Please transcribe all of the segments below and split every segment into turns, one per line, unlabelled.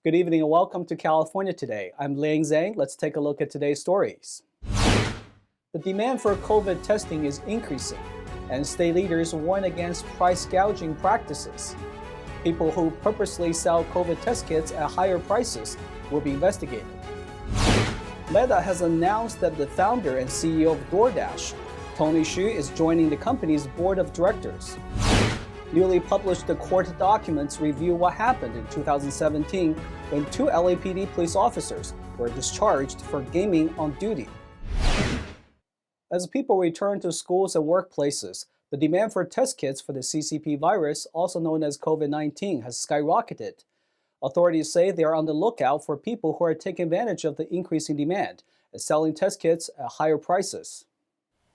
Good evening and welcome to California Today. I'm Liang Zhang. Let's take a look at today's stories. The demand for COVID testing is increasing, and state leaders warn against price gouging practices. People who purposely sell COVID test kits at higher prices will be investigated. Meta has announced that the founder and CEO of DoorDash, Tony Xu, is joining the company's board of directors. Newly published court documents review what happened in 2017 when two LAPD police officers were discharged for gaming on duty. As people return to schools and workplaces, the demand for test kits for the CCP virus, also known as COVID-19, has skyrocketed. Authorities say they are on the lookout for people who are taking advantage of the increasing demand and selling test kits at higher prices.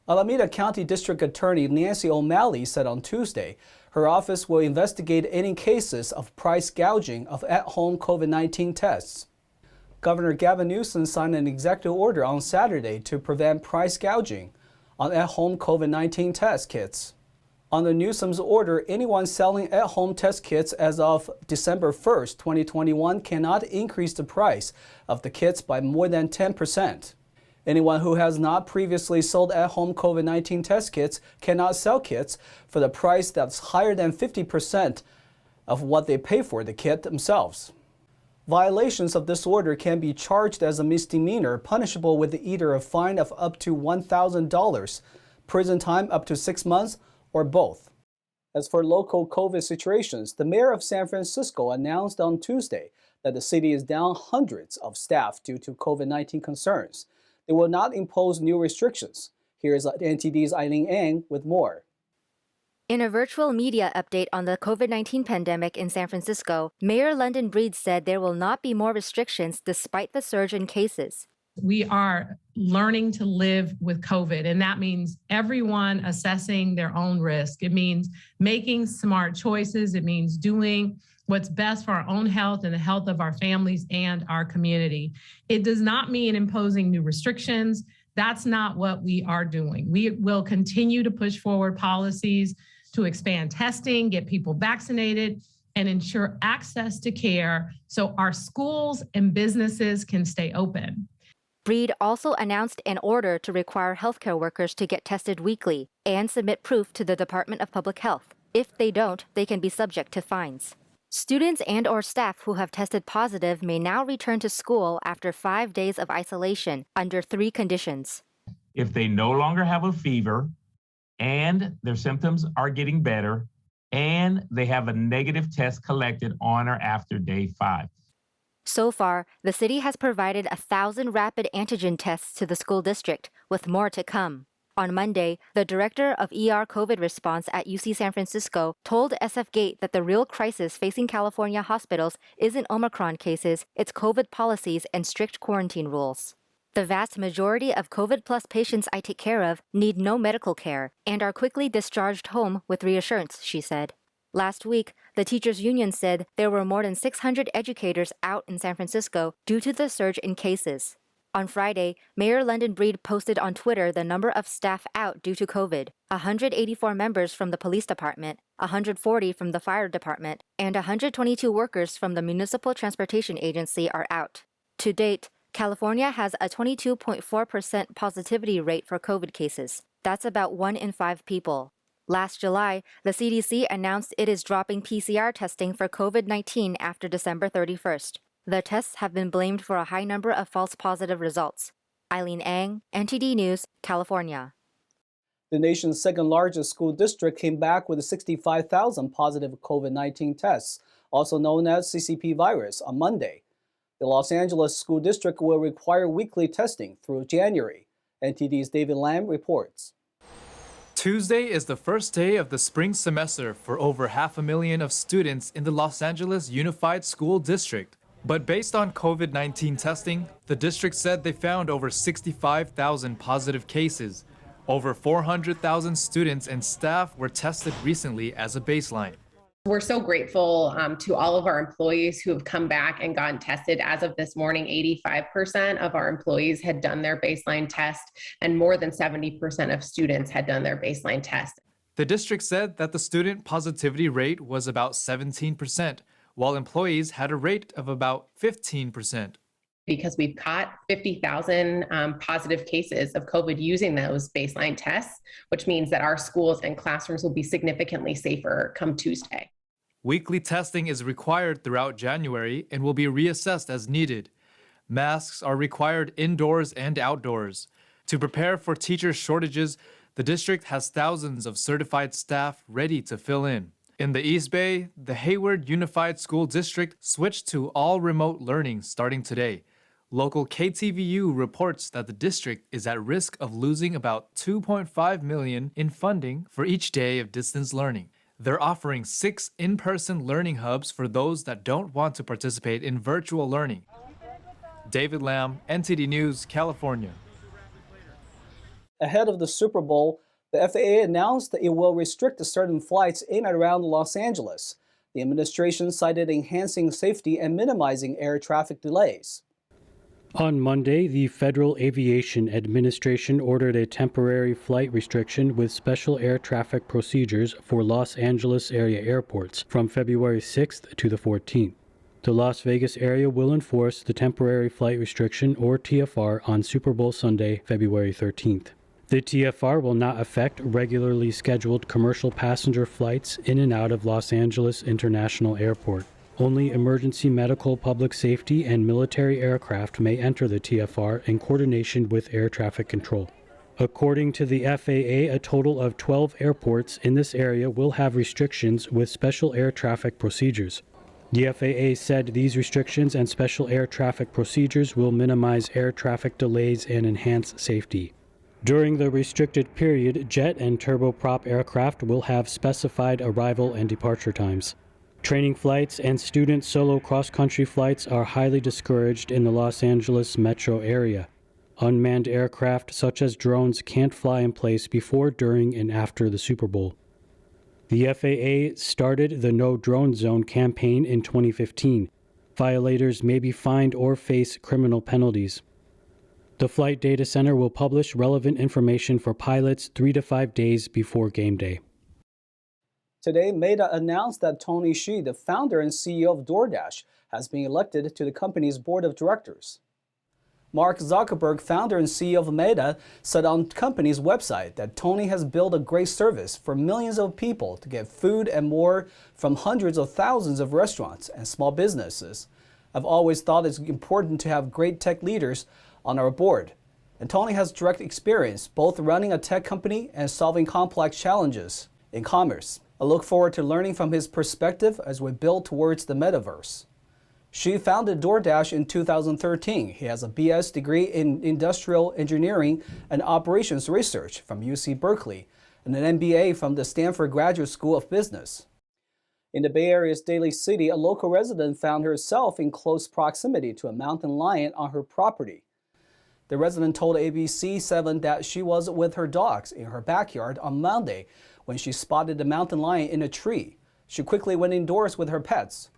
Alameda County District Attorney Nancy O'Malley said on Tuesday her office will investigate any cases of price gouging of at-home COVID-19 tests. Governor Gavin Newsom signed an executive order on Saturday to prevent price gouging on at-home COVID-19 test kits. Under Newsom's order, anyone selling at-home test kits as of December 1, 2021 cannot increase the price of the kits by more than 10%. Anyone who has not previously sold at-home COVID-19 test kits cannot sell kits for the price that's higher than 50% of what they pay for the kit themselves. Violations of this order can be charged as a misdemeanor, punishable with either a fine of up to $1,000, prison time up to 6 months, or both. As for local COVID situations, the mayor of San Francisco announced on Tuesday that the city is down hundreds of staff due to COVID-19 concerns. They will not impose new restrictions. Here is NTD's Eileen Ang with more.
In a virtual media update on the COVID-19 pandemic in San Francisco, Mayor London Breed said there will not be more restrictions despite the surge in cases.
We are learning to live with COVID, and that means everyone assessing their own risk. It means making smart choices. It means doing what's best for our own health and the health of our families and our community. It does not mean imposing new restrictions. That's not what we are doing. We will continue to push forward policies to expand testing, get people vaccinated, and ensure access to care so our schools and businesses can stay open.
Breed also announced an order to require healthcare workers to get tested weekly and submit proof to the Department of Public Health. If they don't, they can be subject to fines. Students and/or staff who have tested positive may now return to school after 5 days of isolation under 3 conditions.
If they no longer have a fever and their symptoms are getting better and they have a negative test collected on or after day 5.
So far, the city has provided 1,000 rapid antigen tests to the school district, with more to come. On Monday, the director of ER COVID response at UC San Francisco told SF Gate that the real crisis facing California hospitals isn't Omicron cases, it's COVID policies and strict quarantine rules. The vast majority of COVID plus patients I take care of need no medical care and are quickly discharged home with reassurance, she said. Last week, the teachers' union said there were more than 600 educators out in San Francisco due to the surge in cases. On Friday, Mayor London Breed posted on Twitter the number of staff out due to COVID: 184 members from the police department, 140 from the fire department, and 122 workers from the Municipal Transportation Agency are out. To date, California has a 22.4% positivity rate for COVID cases. That's about 1 in 5 people. Last July, the CDC announced it is dropping PCR testing for COVID-19 after December 31st. The tests have been blamed for a high number of false positive results. Eileen Ang, NTD News, California.
The nation's second largest school district came back with 65,000 positive COVID-19 tests, also known as CCP virus, on Monday. The Los Angeles School District will require weekly testing through January. NTD's David Lam reports.
Tuesday is the first day of the spring semester for over 500,000 of students in the Los Angeles Unified School District. But based on COVID-19 testing, the district said they found over 65,000 positive cases. Over 400,000 students and staff were tested recently as a baseline.
We're so grateful to all of our employees who have come back and gotten tested. As of this morning, 85% of our employees had done their baseline test, and more than 70% of students had done their baseline test.
The district said that the student positivity rate was about 17%, while employees had a rate of about 15%.
Because we've caught 50,000 positive cases of COVID using those baseline tests, which means that our schools and classrooms will be significantly safer come Tuesday.
Weekly testing is required throughout January and will be reassessed as needed. Masks are required indoors and outdoors. To prepare for teacher shortages, the district has thousands of certified staff ready to fill in. In the East Bay, the Hayward Unified School District switched to all remote learning starting today. Local KTVU reports that the district is at risk of losing about $2.5 million in funding for each day of distance learning. They're offering 6 in-person learning hubs for those that don't want to participate in virtual learning. David Lamb, NTD News, California.
Ahead of the Super Bowl, the FAA announced that it will restrict certain flights in and around Los Angeles. The administration cited enhancing safety and minimizing air traffic delays.
On Monday, the Federal Aviation Administration ordered a temporary flight restriction with special air traffic procedures for Los Angeles area airports from February 6th to the 14th. The Las Vegas area will enforce the temporary flight restriction, or TFR, on Super Bowl Sunday, February 13th. The TFR will not affect regularly scheduled commercial passenger flights in and out of Los Angeles International Airport. Only emergency medical, public safety, and military aircraft may enter the TFR in coordination with air traffic control. According to the FAA, a total of 12 airports in this area will have restrictions with special air traffic procedures. The FAA said these restrictions and special air traffic procedures will minimize air traffic delays and enhance safety. During the restricted period, jet and turboprop aircraft will have specified arrival and departure times. Training flights and student solo cross-country flights are highly discouraged in the Los Angeles metro area. Unmanned aircraft such as drones can't fly in place before, during, and after the Super Bowl. The FAA started the No Drone Zone campaign in 2015. Violators may be fined or face criminal penalties. The Flight Data Center will publish relevant information for pilots 3 to 5 days before game day.
Today, Meta announced that Tony Hsieh, the founder and CEO of DoorDash, has been elected to the company's board of directors. Mark Zuckerberg, founder and CEO of Meta, said on the company's website that Tony has built a great service for millions of people to get food and more from hundreds of thousands of restaurants and small businesses. I've always thought it's important to have great tech leaders on our board. And Tony has direct experience both running a tech company and solving complex challenges in commerce. I look forward to learning from his perspective as we build towards the metaverse. Hsieh founded DoorDash in 2013. He has a BS degree in industrial engineering and operations research from UC Berkeley and an MBA from the Stanford Graduate School of Business. In the Bay Area's Daly City, a local resident found herself in close proximity to a mountain lion on her property. The resident told ABC7 that she was with her dogs in her backyard on Monday when she spotted the mountain lion in a tree. She quickly went indoors with her pets.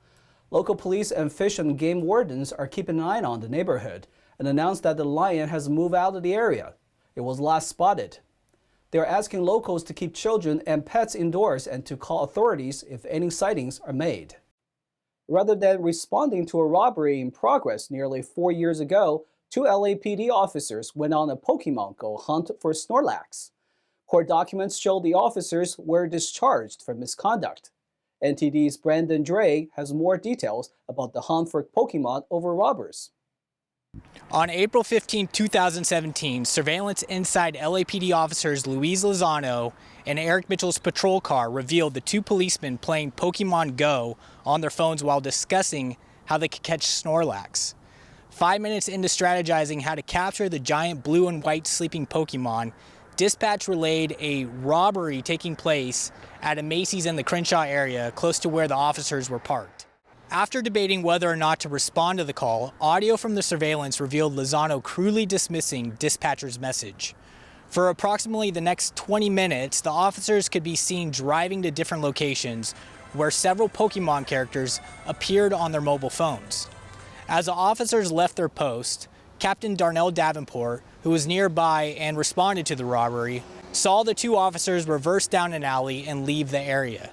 Local police and fish and game wardens are keeping an eye on the neighborhood and announced that the lion has moved out of the area. It was last spotted. They are asking locals to keep children and pets indoors and to call authorities if any sightings are made. Rather than responding to a robbery in progress nearly 4 years ago, 2 LAPD officers went on a Pokemon Go hunt for Snorlax. Court documents show the officers were discharged for misconduct. NTD's Brandon Dre has more details about the hunt for Pokemon over robbers.
On April 15, 2017, surveillance inside LAPD officers Luis Lozano and Eric Mitchell's patrol car revealed the 2 policemen playing Pokemon Go on their phones while discussing how they could catch Snorlax. 5 minutes into strategizing how to capture the giant blue and white sleeping Pokemon, dispatch relayed a robbery taking place at a Macy's in the Crenshaw area close to where the officers were parked. After debating whether or not to respond to the call, audio from the surveillance revealed Lozano cruelly dismissing dispatcher's message. For approximately the next 20 minutes, the officers could be seen driving to different locations where several Pokemon characters appeared on their mobile phones. As the officers left their post, Captain Darnell Davenport, who was nearby and responded to the robbery, saw the 2 officers reverse down an alley and leave the area.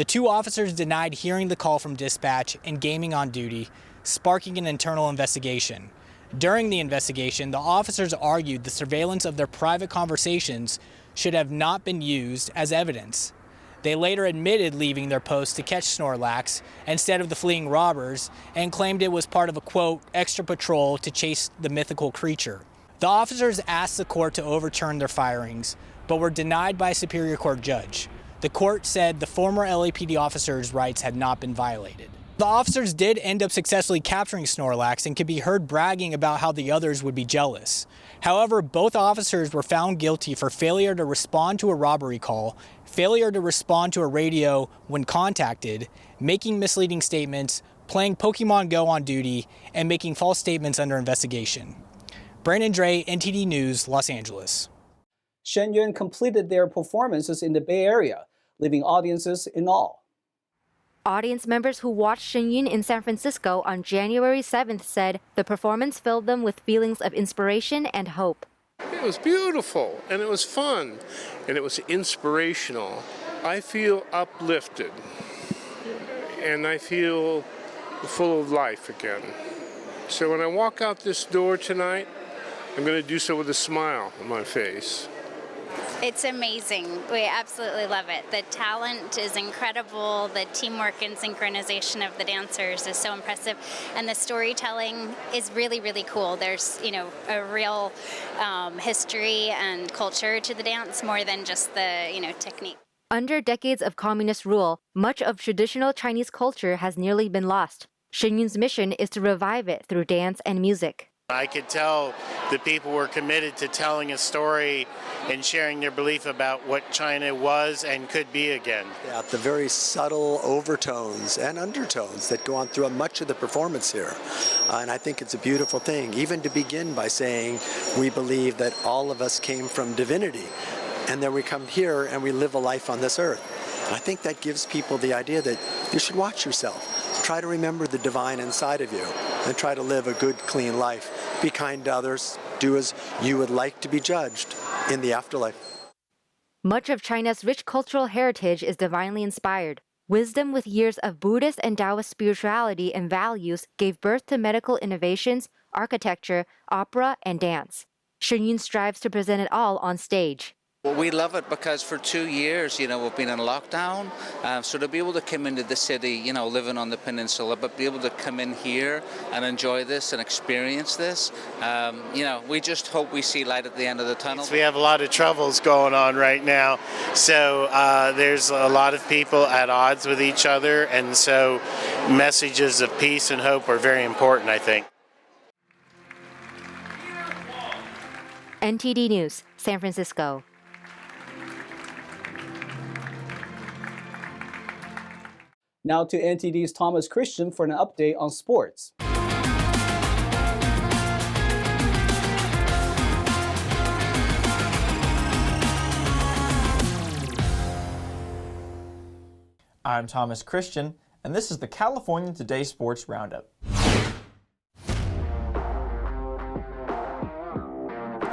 The two officers denied hearing the call from dispatch and gaming on duty, sparking an internal investigation. During the investigation, the officers argued the surveillance of their private conversations should have not been used as evidence. They later admitted leaving their post to catch Snorlax instead of the fleeing robbers and claimed it was part of a, quote, extra patrol to chase the mythical creature. The officers asked the court to overturn their firings, but were denied by a Superior Court judge. The court said the former LAPD officers' rights had not been violated. The officers did end up successfully capturing Snorlax and could be heard bragging about how the others would be jealous. However, both officers were found guilty for failure to respond to a robbery call, failure to respond to a radio when contacted, making misleading statements, playing Pokemon Go on duty, and making false statements under investigation. Brandon Dre, NTD News, Los Angeles.
Shen completed their performances in the Bay Area, leaving audiences in awe.
Audience members who watched Shen in San Francisco on January 7th said the performance filled them with feelings of inspiration and hope.
It was beautiful, and it was fun, and it was inspirational. I feel uplifted, and I feel full of life again. So when I walk out this door tonight, I'm going to do so with a smile on my face.
It's amazing. We absolutely love it. The talent is incredible. The teamwork and synchronization of the dancers is so impressive. And the storytelling is really, really cool. There's, a real history and culture to the dance more than just the, technique.
Under decades of communist rule, much of traditional Chinese culture has nearly been lost. Shen Yun's mission is to revive it through dance and music.
I could tell the people were committed to telling a story and sharing their belief about what China was and could be again.
Yeah, the very subtle overtones and undertones that go on throughout much of the performance here. And I think it's a beautiful thing, even to begin by saying we believe that all of us came from divinity, and then we come here and we live a life on this earth. And I think that gives people the idea that you should watch yourself. Try to remember the divine inside of you and try to live a good, clean life. Be kind to others. Do as you would like to be judged in the afterlife.
Much of China's rich cultural heritage is divinely inspired. Wisdom with years of Buddhist and Taoist spirituality and values gave birth to medical innovations, architecture, opera, and dance. Shen Yun strives to present it all on stage.
Well, we love it because for 2 years, we've been in lockdown. So to be able to come into the city, living on the peninsula, but be able to come in here and enjoy this and experience this, we just hope we see light at the end of the tunnel.
We have a lot of troubles going on right now. So there's a lot of people at odds with each other. And so messages of peace and hope are very important, I think.
NTD News, San Francisco.
Now to NTD's Thomas Christian for an update on sports.
I'm Thomas Christian, and this is the California Today Sports Roundup.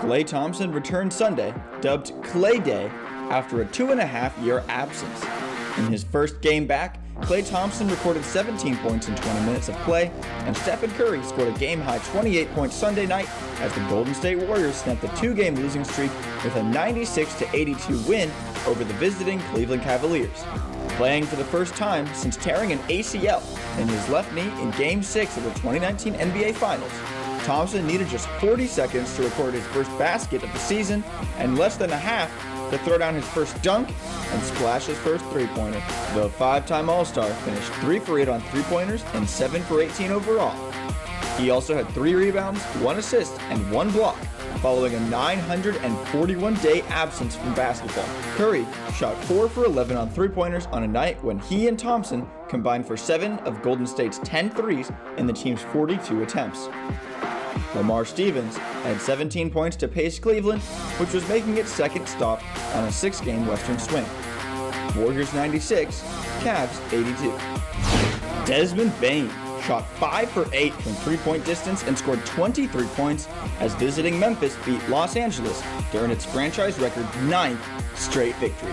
Klay Thompson returned Sunday, dubbed Klay Day, after a 2.5-year absence. In his first game back, Klay Thompson recorded 17 points in 20 minutes of play, and Stephen Curry scored a game-high 28 points Sunday night as the Golden State Warriors snapped a 2-game losing streak with a 96-82 win over the visiting Cleveland Cavaliers. Playing for the first time since tearing an ACL in his left knee in Game 6 of the 2019 NBA Finals, Thompson needed just 40 seconds to record his first basket of the season and less than a half to throw down his first dunk and splash his first three-pointer. The 5-time All-Star finished 3 for 8 on three-pointers and 7 for 18 overall. He also had 3 rebounds, 1 assist, and 1 block, following a 941-day absence from basketball. Curry shot 4 for 11 on three-pointers on a night when he and Thompson combined for 7 of Golden State's 10 threes in the team's 42 attempts. Lamar Stevens had 17 points to pace Cleveland, which was making its second stop on a 6-game Western swing. Warriors 96, Cavs 82. Desmond Bane shot 5 for 8 from three-point distance and scored 23 points as visiting Memphis beat Los Angeles during its franchise record 9th straight victory.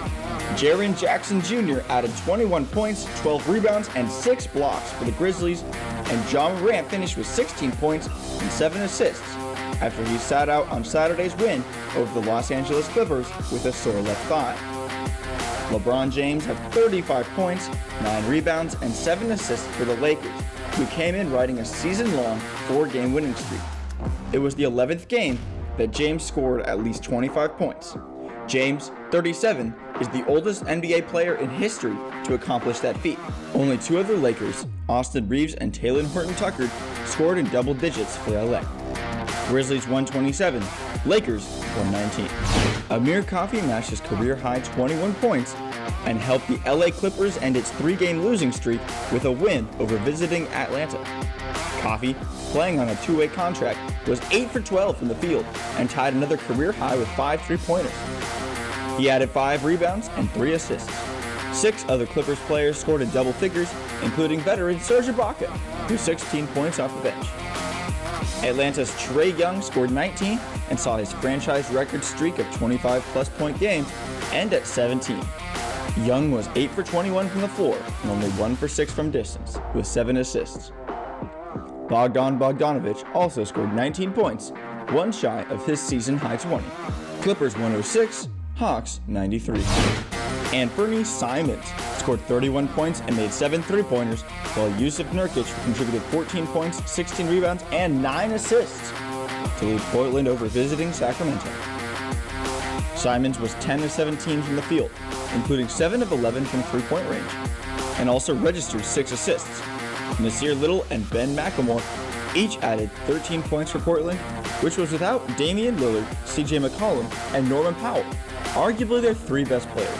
Jaren Jackson Jr. added 21 points, 12 rebounds, and 6 blocks for the Grizzlies, and John Morant finished with 16 points and 7 assists after he sat out on Saturday's win over the Los Angeles Clippers with a sore left thigh. LeBron James had 35 points, 9 rebounds, and 7 assists for the Lakers, who came in riding a season-long 4-game winning streak. It was the 11th game that James scored at least 25 points. James, 37, is the oldest NBA player in history to accomplish that feat. Only 2 other Lakers, Austin Reeves and Talen Horton-Tucker, scored in double digits for LA. Grizzlies 127, Lakers 119. Amir Coffey matched his career-high 21 points and helped the LA Clippers end its 3-game losing streak with a win over visiting Atlanta. Coffey, playing on a 2-way contract, was 8 for 12 from the field and tied another career high with 5 3-pointers. He added 5 rebounds and 3 assists. 6 other Clippers players scored in double figures, including veteran Serge Ibaka, who 16 points off the bench. Atlanta's Trae Young scored 19 and saw his franchise record streak of 25-plus point games end at 17. Young was 8 for 21 from the floor and only 1 for 6 from distance, with 7 assists. Bogdan Bogdanovic also scored 19 points, 1 shy of his season-high 20. Clippers 106, Hawks 93. Anthony Simons scored 31 points and made 7 3-pointers, while Yusuf Nurkic contributed 14 points, 16 rebounds, and 9 assists to lead Portland over visiting Sacramento. Simons was 10 of 17 from the field, including 7 of 11 from three-point range, and also registered 6 assists. Nasir Little and Ben McLemore each added 13 points for Portland, which was without Damian Lillard, CJ McCollum, and Norman Powell, arguably their 3 best players.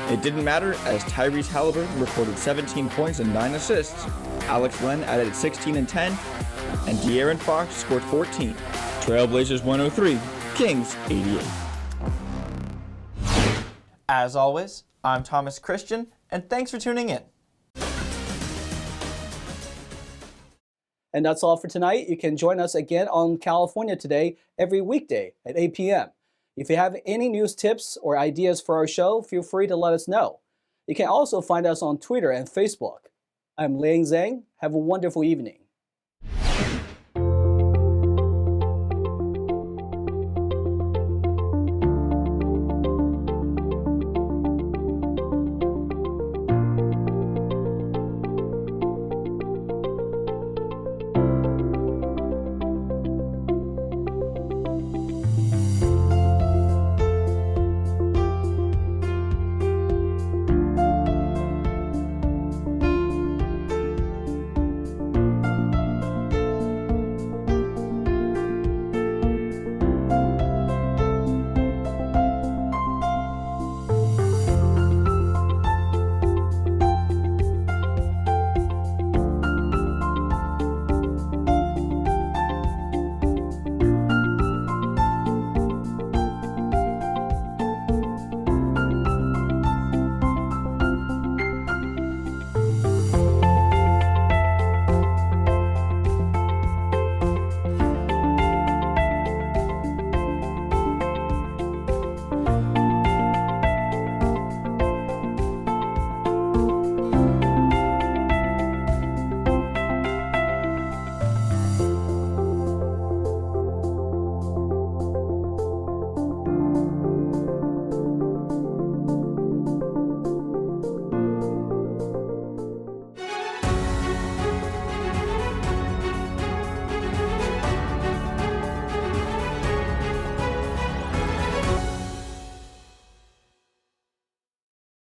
It didn't matter as Tyrese Halliburton recorded 17 points and 9 assists, Alex Len added 16 and 10, and De'Aaron Fox scored 14. Trailblazers 103, Kings 88. As always, I'm Thomas Christian, and thanks for tuning in.
And that's all for tonight. You can join us again on California Today every weekday at 8 p.m. If you have any news tips or ideas for our show, feel free to let us know. You can also find us on Twitter and Facebook. I'm Liang Zhang. Have a wonderful evening.